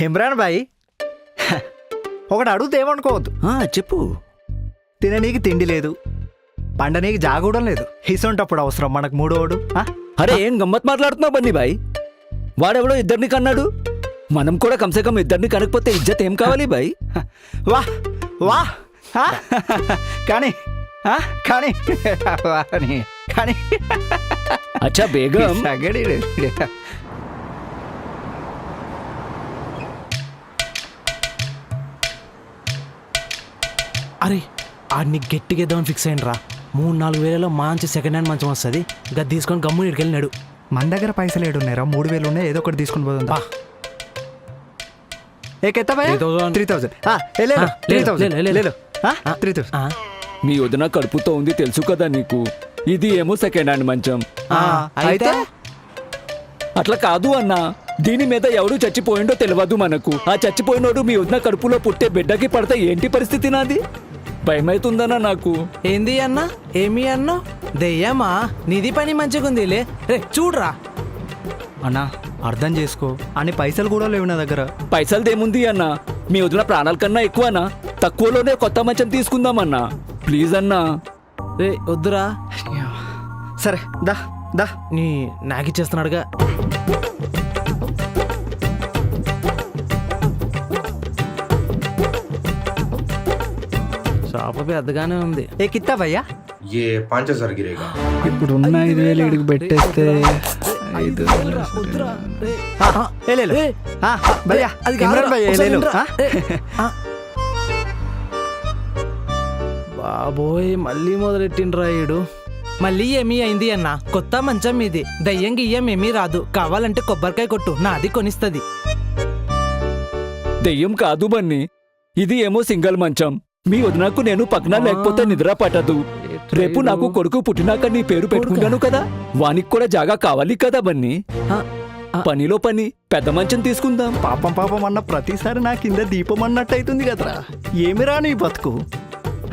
ఇమ్రాన్ భాయ్ ఒకటి అడిగితే ఏమనుకోవద్దు. చెప్పు. తిననీకి తిండి లేదు, పండనీకి జాగూడం లేదు. ఇసొంటప్పుడు అవసరం మనకు మూడోడు. అరే ఏం గమ్మత్ మాట్లాడుతున్నావు బన్నీ బాయ్? వాడెవడో ఇద్దరిని కన్నాడు, మనం కూడా కమ్సే ఇద్దరిని కనకపోతే ఇజ్జత్ ఏం కావాలి బాయ్? వా వా కానీ కానీ కానీ అచ్చా బేగం సగడి. అరే ఆడిని గట్టిగా ఇద్దామని ఫిక్స్ అయ్యిండ్రా. 3-4 వేలలో మంచి సెకండ్ హ్యాండ్ మంచం వస్తుంది. గది తీసుకొని గమ్ముని ఇక్కడికి వెళ్ళినాడు. మన దగ్గర పైసలు ఏడున్నారా? 3,000 ఉన్నాయి, ఏదో ఒకటి తీసుకుని పోతుందా? ఏకెత్తా 3,000. 3,000. మీ వదిన కడుపుతో ఉంది తెలుసు కదా నీకు. ఇది ఏమో సెకండ్ హ్యాండ్ మంచం. అయితే అట్లా కాదు అన్నా, దీని మీద ఎవడు చచ్చిపోయిండో తెలియదు మనకు. ఆ చచ్చిపోయినోడు మీ వదిన కడుపులో పుట్టే బిడ్డకి పడితే ఏంటి పరిస్థితి నాది? భయమైతుందన్నా నాకు. ఏంది అన్నా? ఏమి అన్నా? దెయ్యమా? నిధి పని మంచిగుందిలే. రే చూడరా అన్నా, అర్థం చేసుకో. అని పైసలు కూడా లేవు నా దగ్గర. పైసలదేముంది అన్నా, మీ వదిన ప్రాణాల కన్నా ఎక్కువనా? తక్కువలోనే కొత్త మంచం తీసుకుందామన్నా, ప్లీజ్ అన్నా. రే వద్దురా. సరే దా దా. నీ నాకిచ్చేస్తున్నాడుగా. షాప్ పెద్దగానే ఉంది. ఏ కిత్తా భయ్యా? ये 5,000 गिरेगा। ఇప్పుడు ఉన్న 5,000 ఇడికి పెట్టేస్తే 5,000. భయ్యా అది ఇమ్రాన్ భయ్యా బాబోయ్ మళ్ళీ మొదలెట్టిండ్రా ఈడు. మళ్ళీ ఏమీ అయింది అన్న? కొత్త మంచం ఇది, దయ్యం గియ్యం ఏమీ రాదు. కావాలంటే కొబ్బరికాయ కొట్టు, నాది కొనిస్తుంది. దెయ్యం కాదు బన్నీ, ఇది ఏమో సింగల్ మంచం. మీ వదినకు నేను పక్కన లేకపోతే నిద్ర పట్టదు. రేపు నాకు కొడుకు పుట్టినాక నీ పేరు పెట్టుకున్నాను కదా, వానికి కూడా జాగా కావాలి కదా బన్నీ. పనిలో పని పెద్ద మంచం తీసుకుందాం. పాపం పాపం అన్న ప్రతిసారి నా కింద దీపం అన్నట్టు అవుతుంది కదరా. ఏమిరా నీ బతుకు?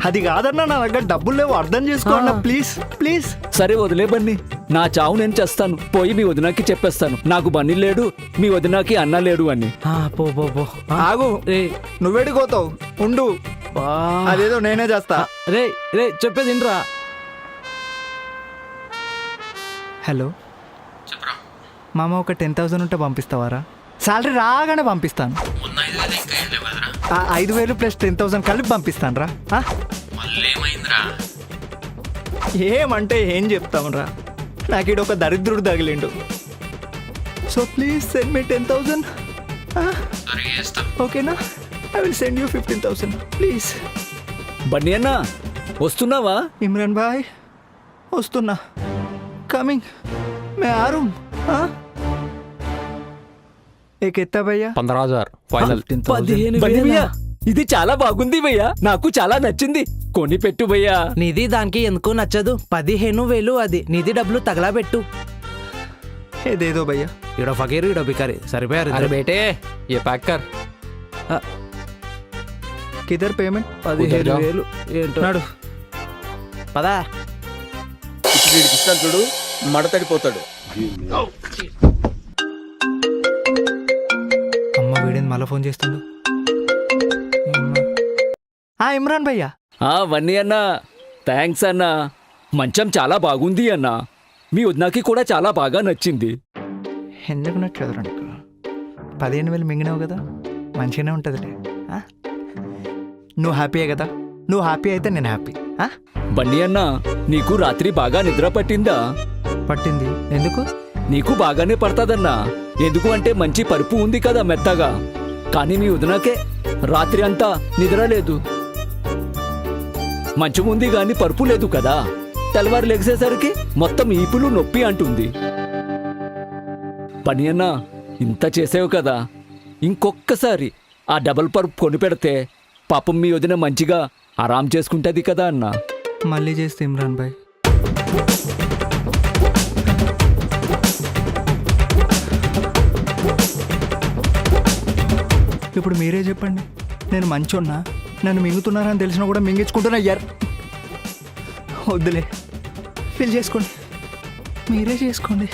అది కాదన్నా, నా దగ్గర డబ్బులు లేవు, అర్థం చేసుకో అన్న ప్లీజ్ ప్లీజ్. సరే వదిలే బన్నీ, నా చావు నేను చేస్తాను. పోయి మీ వదినకి చెప్పేస్తాను నాకు బన్నీ లేడు, మీ వదినకి అన్న లేడు అని. పో పో పో. ఆగు, నువ్వేడిపోతావు, ఉండు, అదేదో నేనే చేస్తా. రే రే చెప్పేది ఇంట్రా. హలో మామ, ఒక 10,000 ఉంటే పంపిస్తావారా? శాలరీ రాగానే పంపిస్తాను. 5,000 ప్లస్ 10,000 కలిపి పంపిస్తాను రా. ఏమంటే ఏం చెప్తాం రా, నాకు ఈడ ఒక దరిద్రుడు తగిలిండు. So please send me 10,000. ఓకేనా? I will send you 15,000 please. Bunny అన్న వస్తున్నావా? ఇమ్రాన్ భాయ్ వస్తున్నా, కమింగ్. మే ఆ రూమ్. ఏకెత్తా భయ్యా? 15,000 ఫైనల్. 15,000. ఇది చాలా బాగుంది భయ్యా, నాకు చాలా నచ్చింది. కొని పెట్టు భయ్యా. నిధి దానికి ఎందుకు నచ్చదు. 15,000 అది నిధి డబ్బులు తగలాబెట్టు. ఏదేదో భయ్యా. ఈడ ఫకీరు ఈడ బికారి సరిపోయారు. अरे बेटे ये पैक कर। కిదర్ పేమెంట్? 15,000 ఏంటో. నాడు పదా. వీడికి ఇస్తాను చూడు, మడతడిపోతాడు. అమ్మ వీడిని మళ్ళీ ఫోన్ చేస్తుండు. ఇమ్రాన్ భయ్యా. బన్నీ అన్న థ్యాంక్స్ అన్నా, మంచం చాలా బాగుంది అన్నా, మీ వదినకి కూడా చాలా బాగా నచ్చింది. ఎందుకు నచ్చదురా నీకు? 15,000 మింగినావు కదా, మంచిగానే ఉంటుందిలే. నువ్వు హ్యాపీయే కదా? నువ్వు హ్యాపీ అయితే నేను హ్యాపీ. బన్నీ అన్న నీకు రాత్రి బాగా నిద్ర పట్టిందా? పట్టింది. ఎందుకు? నీకు బాగానే పడతాదన్నా. ఎందుకు అంటే మంచి పరుపు ఉంది కదా మెత్తగా. కానీ మీ వదినకే రాత్రి అంతా నిద్ర లేదు. మంచం ఉంది గాని పరుపు లేదు కదా. తెల్లవారు లెగిసేసరికి మొత్తం ఈపులు నొప్పి అంటుంది. పని అన్నా ఇంత చేసావు కదా, ఇంకొక్కసారి ఆ డబల్ పరుపు కొని పెడితే పాపం మీ వదిన మంచిగా ఆరాం చేసుకుంటుంది కదా అన్నా. మళ్ళీ చేస్తే ఇమ్రాన్ భాయ్. ఇప్పుడు మీరే చెప్పండి, నేను మంచోన్నా? నన్ను మింగుతున్నారని తెలిసినా కూడా మింగించుకుంటున్నా. వద్దులే, ఫీల్ చేసుకోండి, మీరే చేసుకోండి.